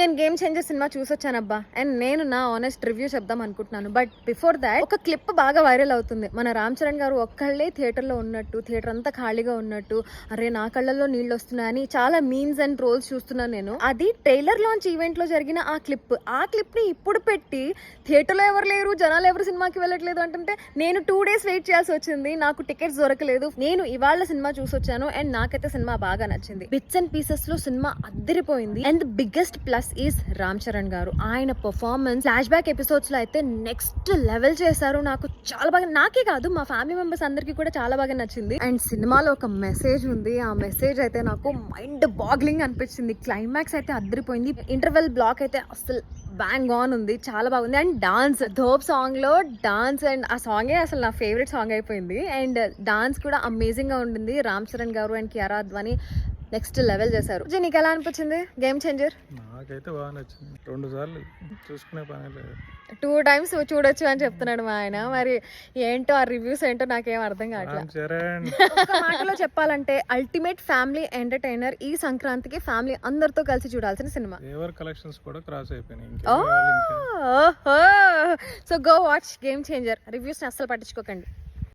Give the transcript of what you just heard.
నేను game changer cinema చూసొచ్చానబ్బా, and నేను నా ఆనెస్ట్ రివ్యూ చెప్దాం అనుకుంటున్నాను. బట్ బిఫోర్ దాట్ ఒక క్లిప్ బాగా వైరల్ అవుతుంది. మన రామ్ చరణ్ గారు ఒక్కళ్ళే థియేటర్లో ఉన్నట్టు, థియేటర్ అంతా ఖాళీగా ఉన్నట్టు, అరే నా కళ్ళల్లో నీళ్ళు వస్తున్నాయని చాలా మీమ్స్ అండ్ ట్రోల్స్ చూస్తున్నాను నేను. అది ట్రైలర్ లాంచ్ ఈవెంట్ లో జరిగిన ఆ క్లిప్ ని ఇప్పుడు పెట్టి థియేటర్లో ఎవరు లేరు, జనాలు ఎవరు సినిమాకి వెళ్ళట్లేదు అంటే నేను 2 days వెయిట్ చేయాల్సి వచ్చింది. నాకు టికెట్స్ దొరకలేదు. నేను ఇవాళ సినిమా చూసొచ్చాను అండ్ నాకైతే సినిమా బాగా నచ్చింది. బిట్స్ అండ్ పీసెస్ లో సినిమా అద్దరిపోయింది. And biggest plus is Ram Charan గారు. ఆయన పర్ఫార్మెన్స్ ఫ్లాష్ బ్యాక్ ఎపిసోడ్స్ లో అయితే నెక్స్ట్ లెవెల్ చేశారు. నాకు చాలా బాగా, నాకే కాదు మా ఫ్యామిలీ మెంబర్స్ అందరికి కూడా చాలా బాగా నచ్చింది. అండ్ సినిమాలో ఒక మెసేజ్ ఉంది. ఆ మెసేజ్ అయితే నాకు మైండ్ బాగ్లింగ్ అనిపించింది. క్లైమాక్స్ అయితే అద్దరిపోయింది. ఇంటర్వెల్ బ్లాక్ అయితే అసలు బ్యాంగ్ ఆన్ ఉంది, చాలా బాగుంది. అండ్ డాన్స్, ధోప్ సాంగ్ లో డాన్స్, అండ్ ఆ సాంగే అసలు నా ఫేవరెట్ సాంగ్ అయిపోయింది. అండ్ డాన్స్ కూడా అమేజింగ్ గా ఉండింది. రామ్ చరణ్ గారు and Kiara Advani next level చేశారు. నీకు ఎలా అనిపించింది గేమ్ చేంజర్? నాకైతే బాగా నచ్చింది. 2 సార్లు చూసుకునే పని లేదు, 2 times చూడొచ్చు అని చెప్తున్నాడు మా ఆయన. మరి ఏంటో ఆ రివ్యూస్ ఏంటో నాకేం అర్థం కావట్లేదు. ఒక మాటలో చెప్పాలంటే అల్టిమేట్ ఫ్యామిలీ ఎంటర్టైనర్. ఈ సంక్రాంతికి ఫ్యామిలీ అందరితో కలిసి చూడాల్సిన సినిమా. ఎవర్ కలెక్షన్స్ కూడా క్రాస్ అయిపోయినాయి. So go watch game changer. Reviews ని అస్సలు పట్టించుకోకండి.